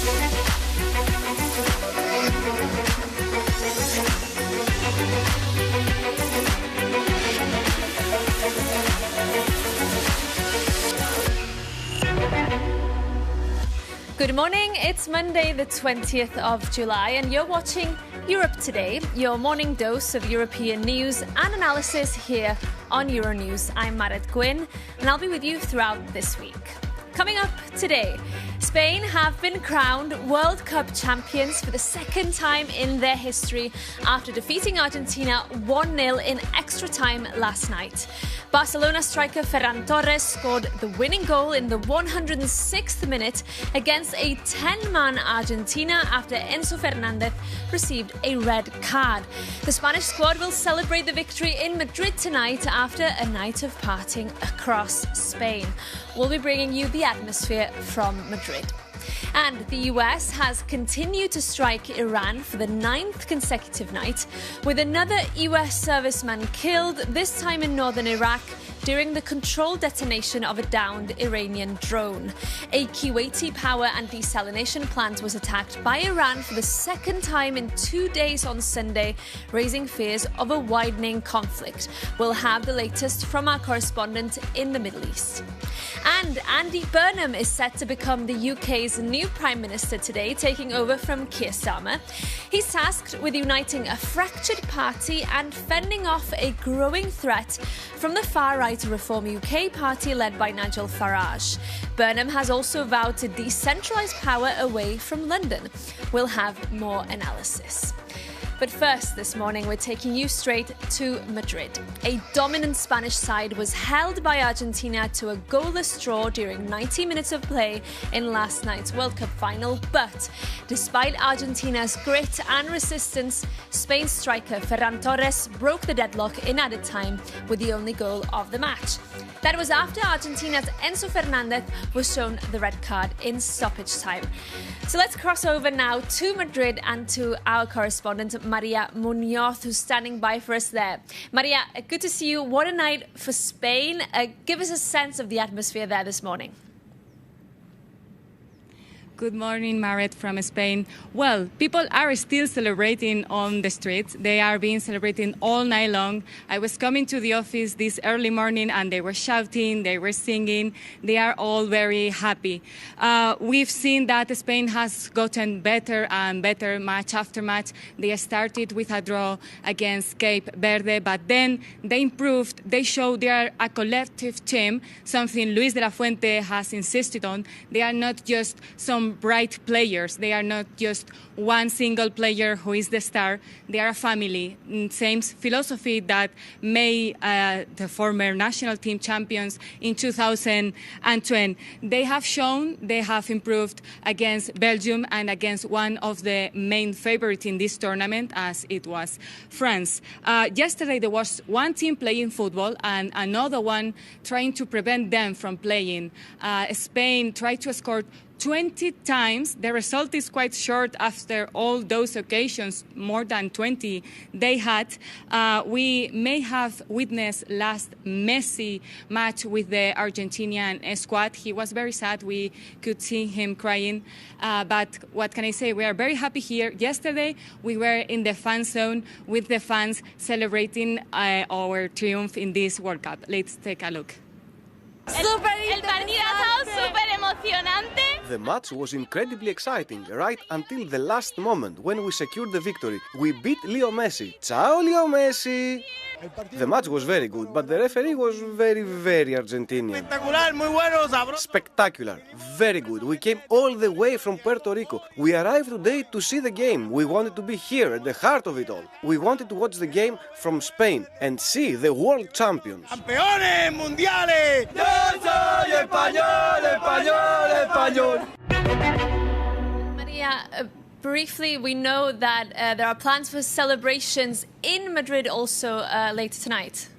Good morning, it's Monday the 20th of July and you're watching Europe Today, your morning dose of European news and analysis here on Euronews. I'm Marit Gwyn and I'll be with you throughout this week. Coming up today, Spain have been crowned World Cup champions for the second time in their history after defeating Argentina 1-0 in extra time last night. Barcelona striker Ferran Torres scored the winning goal in the 106th minute against a 10-man Argentina after Enzo Fernandez received a red card. The Spanish squad will celebrate the victory in Madrid tonight after a night of partying across Spain. We'll be bringing you the atmosphere from Madrid. And the US has continued to strike Iran for the 9th consecutive night, with another US serviceman killed, this time in northern Iraq, during the controlled detonation of a downed Iranian drone. A Kuwaiti power and desalination plant was attacked by Iran for the second time in 2 days on Sunday, raising fears of a widening conflict. We'll have the latest from our correspondent in the Middle East. And Andy Burnham is set to become the UK's new Prime Minister today, taking over from Keir Starmer. He's tasked with uniting a fractured party and fending off a growing threat from the far-right Reform UK party led by Nigel Farage. Burnham has also vowed to decentralise power away from London. We'll have more analysis. But first, this morning, we're taking you straight to Madrid. A dominant Spanish side was held by Argentina to a goalless draw during 90 minutes of play in last night's World Cup final. But despite Argentina's grit and resistance, Spain's striker Ferran Torres broke the deadlock in added time with the only goal of the match. That was after Argentina's Enzo Fernandez was shown the red card in stoppage time. So let's cross over now to Madrid and to our correspondent, Maria Munoz, who's standing by for us there. Maria, good to see you. What a night for Spain. Give us a sense of the atmosphere there this morning. Good morning, Marit from Spain. Well, people are still celebrating on the streets. They are being celebrating all night long. I was coming to the office this early morning and they were shouting, they were singing. They are all very happy. We've seen that Spain has gotten better and better match after match. They started with a draw against Cape Verde, but then they improved. They showed they are a collective team, something Luis de la Fuente has insisted on. They are not just some bright players. They are not just one single player who is the star. They are a family. Same philosophy that made the former national team champions in 2020. They have shown they have improved against Belgium and against one of the main favorites in this tournament, as it was France. Yesterday there was one team playing football and another one trying to prevent them from playing. Spain tried to score 20 times. The result is quite short after all those occasions, more than 20 they had. We may have witnessed last Messi match with the Argentinian squad. He was very sad. We could see him crying. But what can I say? We are very happy here. Yesterday, we were in the fan zone with the fans celebrating our triumph in this World Cup. Let's take a look. El partido ha estado súper emocionante. The match was incredibly exciting right until the last moment when we secured the victory. We beat Leo Messi. Ciao, Leo Messi! The match was very good, but the referee was very Argentinian. Spectacular, very good. We came all the way from Puerto Rico. We arrived today to see the game. We wanted to be here at the heart of it all. We wanted to watch the game from Spain and see the world champions. ¡Campeones mundiales! Yo soy español. Maria, briefly, we know that there are plans for celebrations in Madrid also later tonight.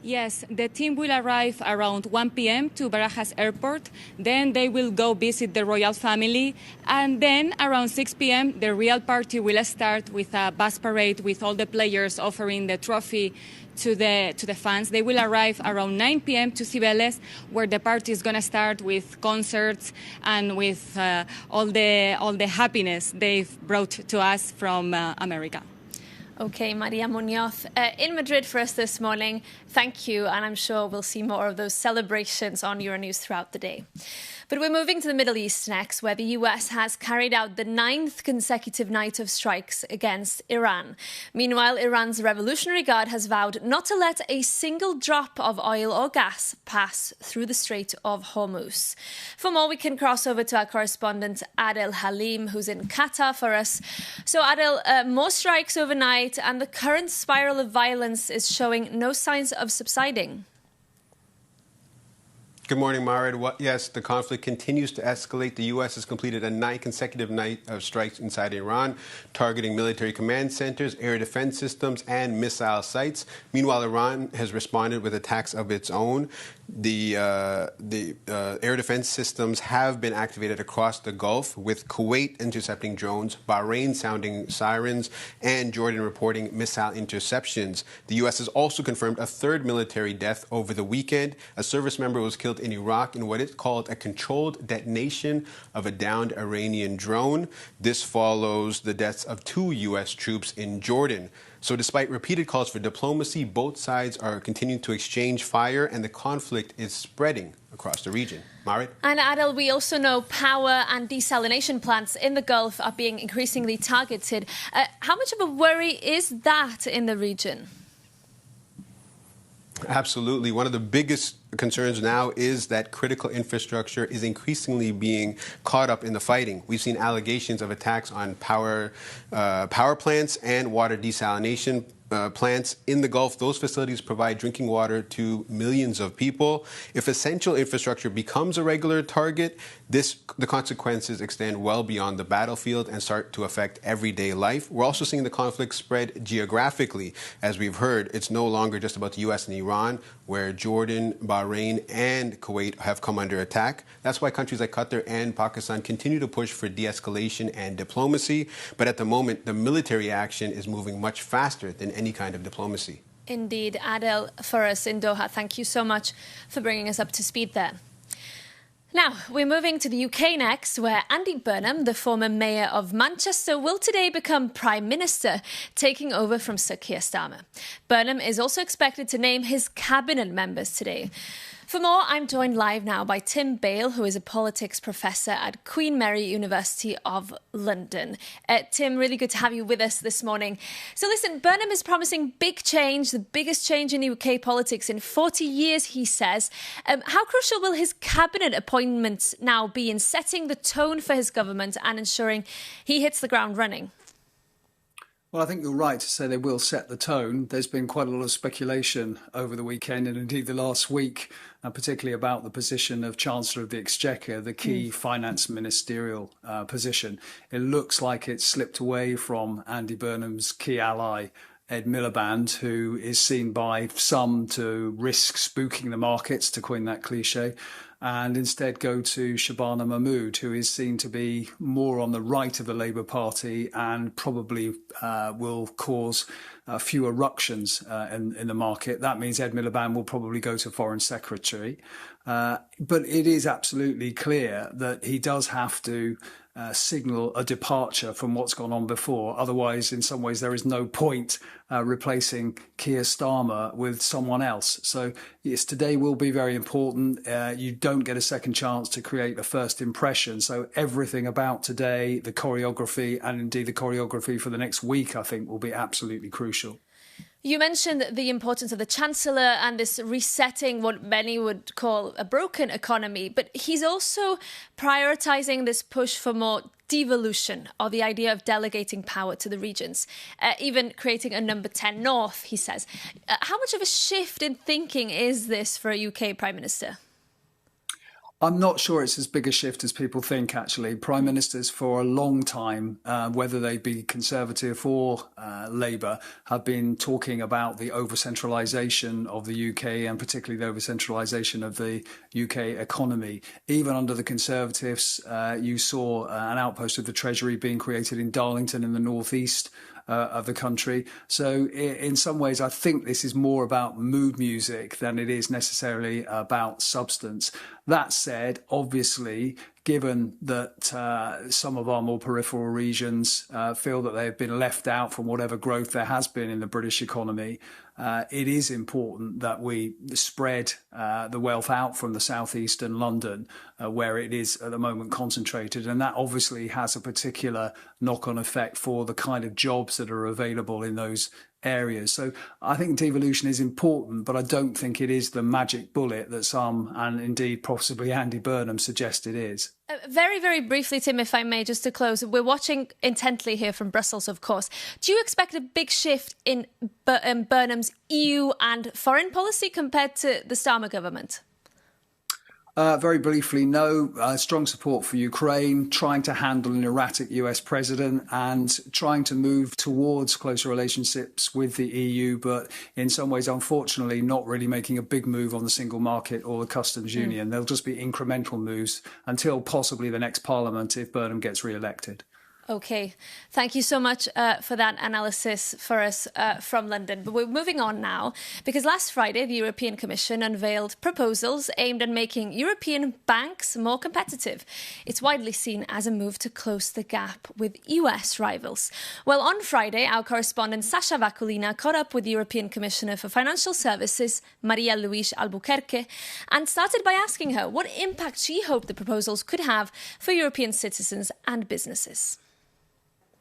Yes, the team will arrive around 1 p.m. to Barajas Airport. Then they will go visit the royal family. And then around 6 p.m., the real party will start with a bus parade with all the players offering the trophy to the fans. They will arrive around 9 p.m. to Cibeles, where the party is going to start with concerts and with all the happiness they've brought to us from America. Okay, Maria Munoz in Madrid for us this morning. Thank you, and I'm sure we'll see more of those celebrations on Euronews throughout the day. But we're moving to the Middle East next, where the US has carried out the 9th consecutive night of strikes against Iran. Meanwhile, Iran's Revolutionary Guard has vowed not to let a single drop of oil or gas pass through the Strait of Hormuz. For more, we can cross over to our correspondent Adel Halim, who's in Qatar for us. So, Adel, more strikes overnight, and the current spiral of violence is showing no signs of subsiding. Good morning, Marid. Yes, the conflict continues to escalate. The U.S. has completed a 9th consecutive night of strikes inside Iran, targeting military command centers, air defense systems, and missile sites. Meanwhile, Iran has responded with attacks of its own. The air defense systems have been activated across the Gulf, with Kuwait intercepting drones, Bahrain sounding sirens, and Jordan reporting missile interceptions. The U.S. has also confirmed a 3rd military death over the weekend. A service member was killed in Iraq in what it called a controlled detonation of a downed Iranian drone. This follows the deaths of 2 U.S. troops in Jordan. So despite repeated calls for diplomacy, both sides are continuing to exchange fire, and the conflict is spreading across the region. Marit? And Adel, we also know power and desalination plants in the Gulf are being increasingly targeted. How much of a worry is that in the region? Absolutely. One of the biggest concerns now is that critical infrastructure is increasingly being caught up in the fighting. We've seen allegations of attacks on power plants and water desalination plants in the Gulf. Those facilities provide drinking water to millions of people. If essential infrastructure becomes a regular target, the consequences extend well beyond the battlefield and start to affect everyday life. We're also seeing the conflict spread geographically. As we've heard, it's no longer just about the U.S. and Iran, where Jordan, Bahrain, and Kuwait have come under attack. That's why countries like Qatar and Pakistan continue to push for de-escalation and diplomacy. But at the moment, the military action is moving much faster than any kind of diplomacy. Indeed. Adel, for us in Doha, thank you so much for bringing us up to speed there. Now, we're moving to the UK next, where Andy Burnham, the former mayor of Manchester, will today become Prime Minister, taking over from Sir Keir Starmer. Burnham is also expected to name his cabinet members today. For more, I'm joined live now by Tim Bale, who is a politics professor at Queen Mary University of London. Tim, really good to have you with us this morning. So listen, Burnham is promising big change, the biggest change in UK politics in 40 years, he says. How crucial will his cabinet appointments now be in setting the tone for his government and ensuring he hits the ground running? Well, I think you're right to say they will set the tone. There's been quite a lot of speculation over the weekend and indeed the last week, particularly about the position of Chancellor of the Exchequer, the key finance ministerial position. It looks like it's slipped away from Andy Burnham's key ally, Ed Miliband, who is seen by some to risk spooking the markets, to coin that cliche, and instead go to Shabana Mahmood, who is seen to be more on the right of the Labour Party and probably will cause fewer ructions in the market. That means Ed Miliband will probably go to Foreign Secretary. But it is absolutely clear that he does have to signal a departure from what's gone on before. Otherwise, in some ways, there is no point replacing Keir Starmer with someone else. So, yes, today will be very important. You don't get a second chance to create a first impression. So everything about today, the choreography, and indeed the choreography for the next week, I think, will be absolutely crucial. You mentioned the importance of the Chancellor and this resetting what many would call a broken economy, but he's also prioritising this push for more devolution, or the idea of delegating power to the regions, even creating a number 10 North, he says. How much of a shift in thinking is this for a UK Prime Minister? I'm not sure it's as big a shift as people think, actually. Prime Ministers for a long time, whether they be Conservative or Labour, have been talking about the over-centralisation of the UK and particularly the over-centralisation of the UK economy. Even under the Conservatives, you saw an outpost of the Treasury being created in Darlington in the northeast. of the country. So in some ways, I think this is more about mood music than it is necessarily about substance. That said, obviously, given that some of our more peripheral regions feel that they've been left out from whatever growth there has been in the British economy, it is important that we spread the wealth out from the southeastern London, where it is at the moment concentrated. And that obviously has a particular knock-on effect for the kind of jobs that are available in those areas. So I think devolution is important, but I don't think it is the magic bullet that some, and indeed possibly Andy Burnham, suggest it is. Very, very briefly, Tim, if I may, just to close, we're watching intently here from Brussels, of course. Do you expect a big shift in Burnham's EU and foreign policy compared to the Starmer government? Very briefly, no. Strong support for Ukraine, trying to handle an erratic US president and trying to move towards closer relationships with the EU, but in some ways, unfortunately, not really making a big move on the single market or the customs union. There'll just be incremental moves until possibly the next parliament if Burnham gets re-elected. OK, thank you so much for that analysis for us from London. But we're moving on now, because last Friday, the European Commission unveiled proposals aimed at making European banks more competitive. It's widely seen as a move to close the gap with US rivals. Well, on Friday, our correspondent Sasha Vakulina caught up with the European Commissioner for Financial Services, Maria Luis Albuquerque, and started by asking her what impact she hoped the proposals could have for European citizens and businesses.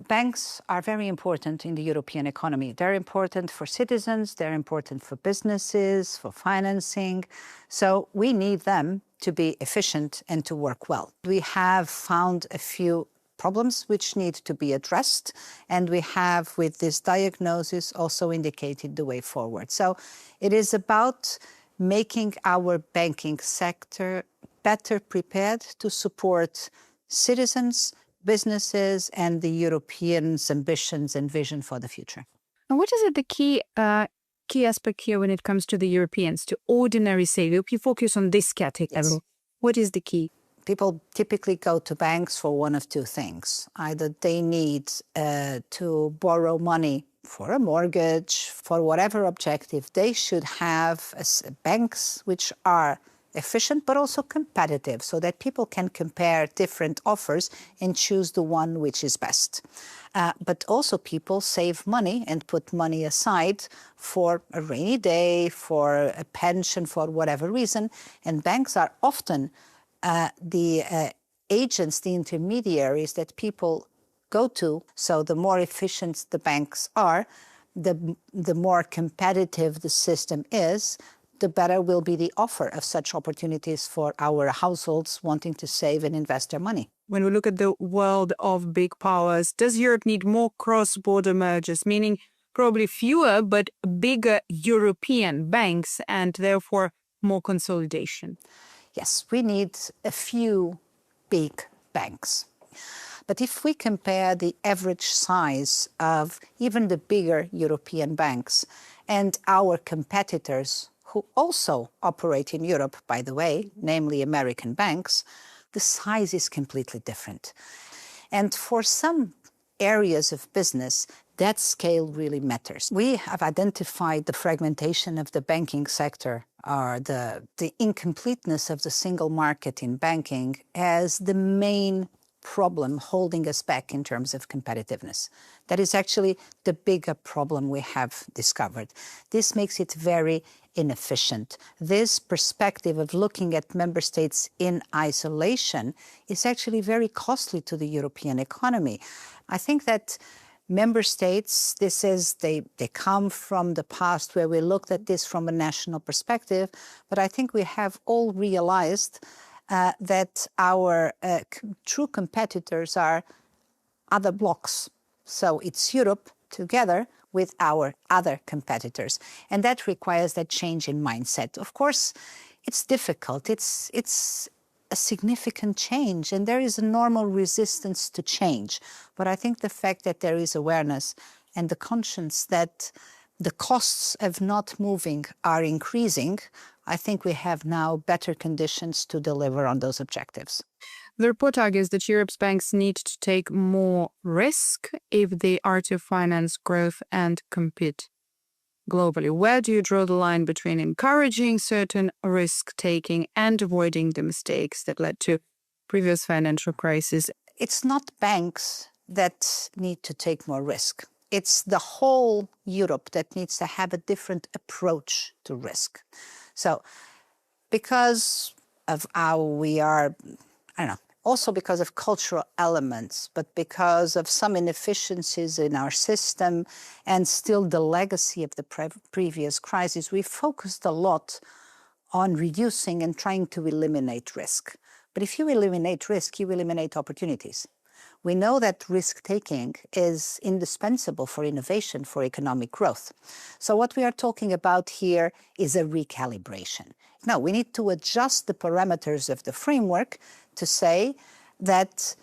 Banks are very important in the European economy. They're important for citizens, they're important for businesses, for financing. So we need them to be efficient and to work well. We have found a few problems which need to be addressed, and we have, with this diagnosis, also indicated the way forward. So it is about making our banking sector better prepared to support citizens, businesses, and the Europeans' ambitions and vision for the future. And what is it the key aspect here when it comes to the Europeans, to ordinary savers? If you focus on this category, yes. What is the key? People typically go to banks for one of two things. Either they need to borrow money for a mortgage, for whatever objective. They should have banks which are efficient but also competitive, so that people can compare different offers and choose the one which is best. But also people save money and put money aside for a rainy day, for a pension, for whatever reason. And banks are often the agents, the intermediaries that people go to. So the more efficient the banks are, the more competitive the system is, the better will be the offer of such opportunities for our households wanting to save and invest their money. When we look at the world of big powers, does Europe need more cross-border mergers, meaning probably fewer but bigger European banks and therefore more consolidation? Yes, we need a few big banks. But if we compare the average size of even the bigger European banks and our competitors, who also operate in Europe, by the way, namely American banks, the size is completely different. And for some areas of business, that scale really matters. We have identified the fragmentation of the banking sector, or the incompleteness of the single market in banking, as the main problem holding us back in terms of competitiveness. That is actually the bigger problem we have discovered. This makes it very inefficient. This perspective of looking at member states in isolation is actually very costly to the European economy. I think that member states, they come from the past where we looked at this from a national perspective, but I think we have all realized that our true competitors are other blocks. So it's Europe together with our other competitors. And that requires that change in mindset. Of course, it's difficult. It's a significant change, and there is a normal resistance to change. But I think the fact that there is awareness and the conscience that the costs of not moving are increasing, I think we have now better conditions to deliver on those objectives. The report argues that Europe's banks need to take more risk if they are to finance growth and compete globally. Where do you draw the line between encouraging certain risk-taking and avoiding the mistakes that led to previous financial crises? It's not banks that need to take more risk. It's the whole Europe that needs to have a different approach to risk. So because of how we are, also because of cultural elements, but because of some inefficiencies in our system and still the legacy of the previous crisis, we focused a lot on reducing and trying to eliminate risk. But if you eliminate risk, you eliminate opportunities. We know that risk-taking is indispensable for innovation, for economic growth. So what we are talking about here is a recalibration. Now, we need to adjust the parameters of the framework to say that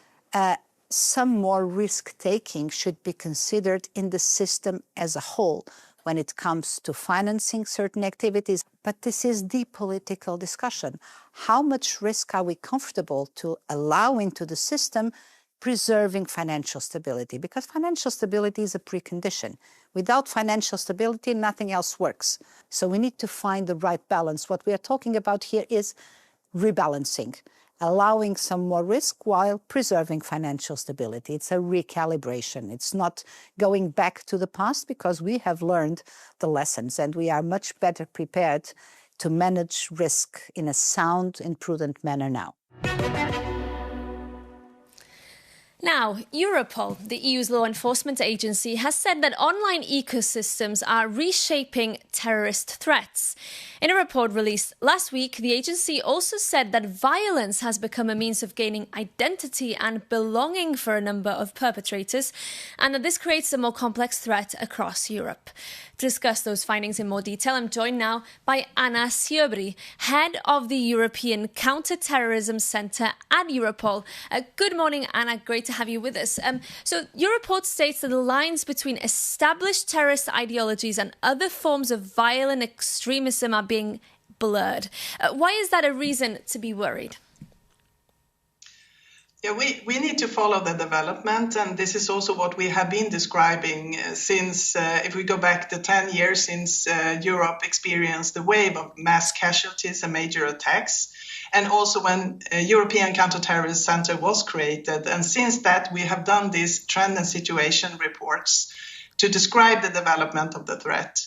some more risk-taking should be considered in the system as a whole when it comes to financing certain activities. But this is the political discussion. How much risk are we comfortable to allow into the system, preserving financial stability? Because financial stability is a precondition. Without financial stability, nothing else works. So we need to find the right balance. What we are talking about here is rebalancing, allowing some more risk while preserving financial stability. It's a recalibration. It's not going back to the past, because we have learned the lessons and we are much better prepared to manage risk in a sound and prudent manner now. Now, Europol, the EU's law enforcement agency, has said that online ecosystems are reshaping terrorist threats. In a report released last week, the agency also said that violence has become a means of gaining identity and belonging for a number of perpetrators, and that this creates a more complex threat across Europe. To discuss those findings in more detail, I'm joined now by Anna Siobry, head of the European Counter-Terrorism Centre at Europol. Good morning, Anna. Great to have you with us. So your report states that the lines between established terrorist ideologies and other forms of violent extremism are being blurred. Why is that a reason to be worried? Yeah, we need to follow the development, and this is also what we have been describing since, if we go back the 10 years since Europe experienced the wave of mass casualties and major attacks, and also when European Counter-Terrorism Centre was created. And since that, we have done these trend and situation reports to describe the development of the threat.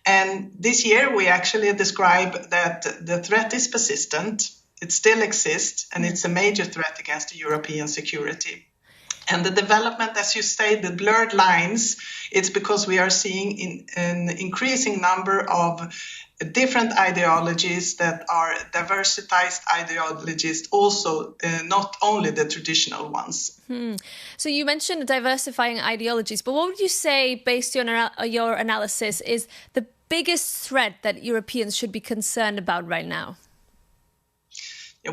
And this year, we actually describe that the threat is persistent. It still exists, and it's a major threat against European security. And the development, as you say, the blurred lines, it's because we are seeing an increasing number of different ideologies that are diversified ideologies, also not only the traditional ones. So you mentioned diversifying ideologies, but what would you say, based on your analysis, is the biggest threat that Europeans should be concerned about right now?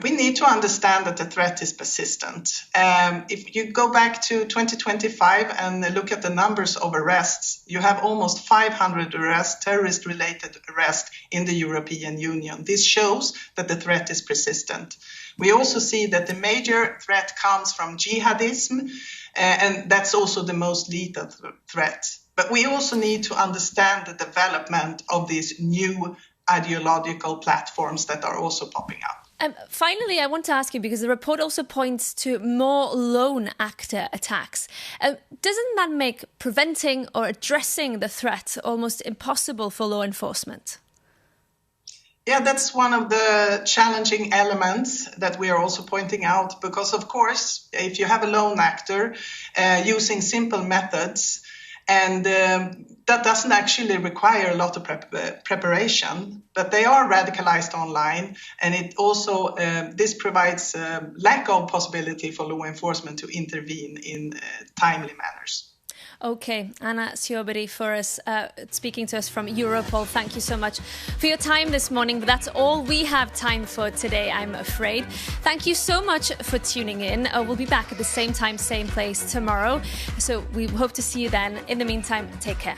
We need to understand that the threat is persistent. If you go back to 2025 and look at the numbers of arrests, you have almost 500 arrests, terrorist-related arrests in the European Union. This shows that the threat is persistent. We also see that the major threat comes from jihadism, and that's also the most lethal threat. But we also need to understand the development of these new ideological platforms that are also popping up. Finally, I want to ask you, because the report also points to more lone actor attacks. Doesn't that make preventing or addressing the threat almost impossible for law enforcement? Yeah, that's one of the challenging elements that we are also pointing out, because, of course, if you have a lone actor using simple methods, and that doesn't actually require a lot of preparation, but they are radicalized online, and it also this provides a lack of possibility for law enforcement to intervene in timely manners. Okay, Anna Siobry for us, speaking to us from Europol. Thank you so much for your time this morning. But that's all we have time for today, I'm afraid. Thank you so much for tuning in. We'll be back at the same time, same place tomorrow. So we hope to see you then. In the meantime, take care.